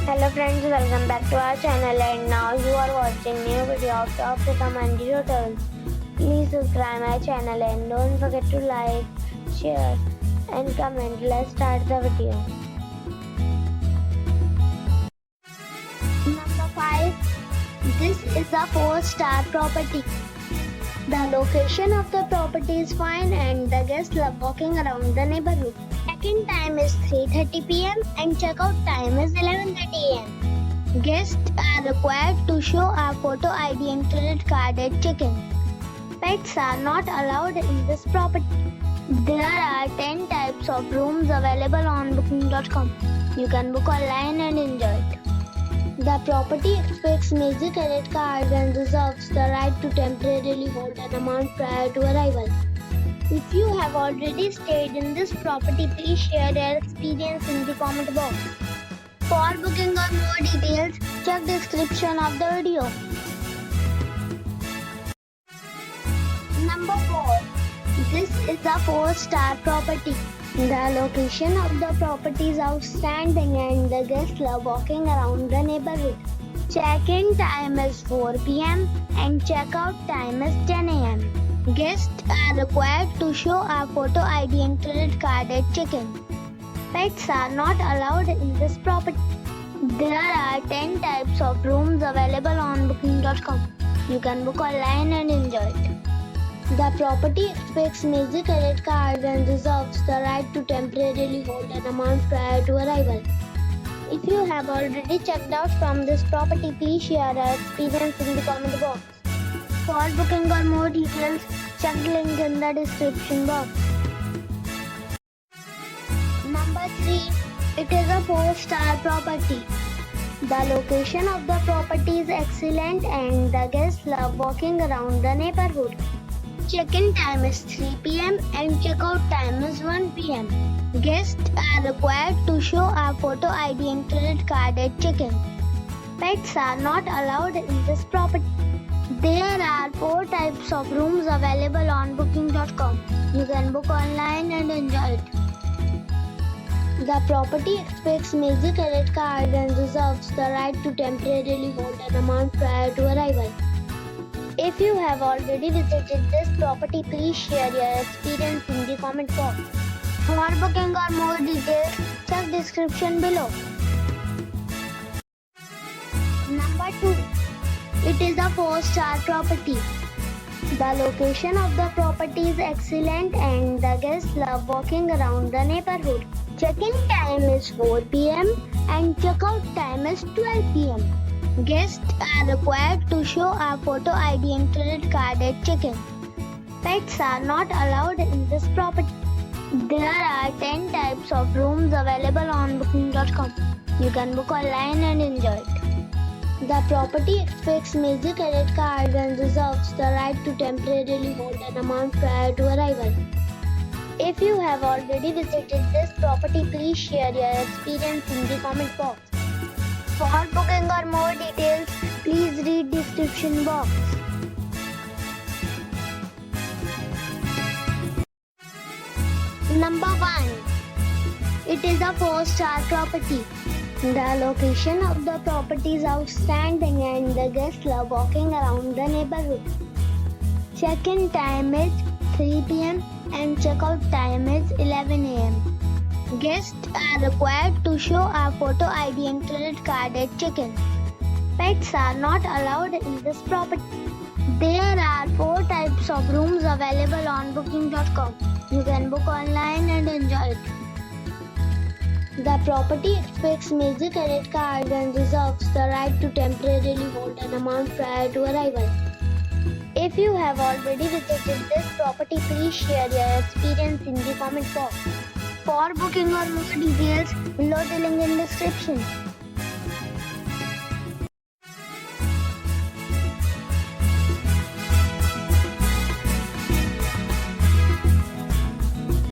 Hello friends, welcome back to our channel and now you are watching new video of top recommended hotels. Please subscribe my channel and don't forget to like, share and comment. Let's start the video. Number 5. This is a 4-star property. The location of the property is fine and the guests love walking around the neighborhood. Check-in time is 3:30 p.m. and check-out time is 11:30 a.m. Guests are required to show a photo ID and credit card at check-in. Pets are not allowed in this property. There are 10 types of rooms available on booking.com. You can book online and enjoy it. The property expects major credit cards and reserves the right to temporarily hold an amount prior to arrival. If you have already stayed in this property, please share your experience in the comment box. For booking or more details, check description of the video. Number 4. This is a 4-star property. The location of the property is outstanding and the guests love walking around the neighborhood. Check-in time is 4 p.m. and check-out time is 10 a.m. Guests are required to show a photo ID and credit card at check-in. Pets are not allowed in this property. There are 10 types of rooms available on booking.com. You can book online and enjoy it. The property expects major credit cards and reserves the right to temporarily hold an amount prior to arrival. If you have already checked out from this property, please share your experience in the comment box. For booking or more details, check the link in the description box. Number 3. It is a 4-star property. The location of the property is excellent and the guests love walking around the neighborhood. Check-in time is 3 p.m. and check-out time is 1 p.m. Guests are required to show a photo ID and credit card at check-in. Pets are not allowed in this property. There are 4 types of rooms available on booking.com. You can book online and enjoy it. The property expects major credit cards and reserves the right to temporarily hold an amount prior to arrival. If you have already visited this property, please share your experience in the comment box. For booking or more details, check description below. Number 2. It is a 4-star property. The location of the property is excellent and the guests love walking around the neighborhood. Check-in time is 4 p.m. and check-out time is 12 p.m. Guests are required to show a photo ID and credit card at check-in. Pets are not allowed in this property. There are 10 types of rooms available on booking.com. You can book online and enjoy it. The property expects major credit cards and reserves the right to temporarily hold an amount prior to arrival. If you have already visited this property, please share your experience in the comment box. For booking or more details, please read description box. Number 1. It is a 4-star property. The location of the property is outstanding and the guests love walking around the neighborhood. Check-in time is 3 p.m. and check-out time is 11 a.m. Guests are required to show a photo ID and credit card at check-in. Pets are not allowed in this property. There are 4 types of rooms available on booking.com. You can book online and enjoy it. The property expects major credit cards and reserves the right to temporarily hold an amount prior to arrival. If you have already visited this property, please share your experience in the comment box. For booking or more details, below the link in description.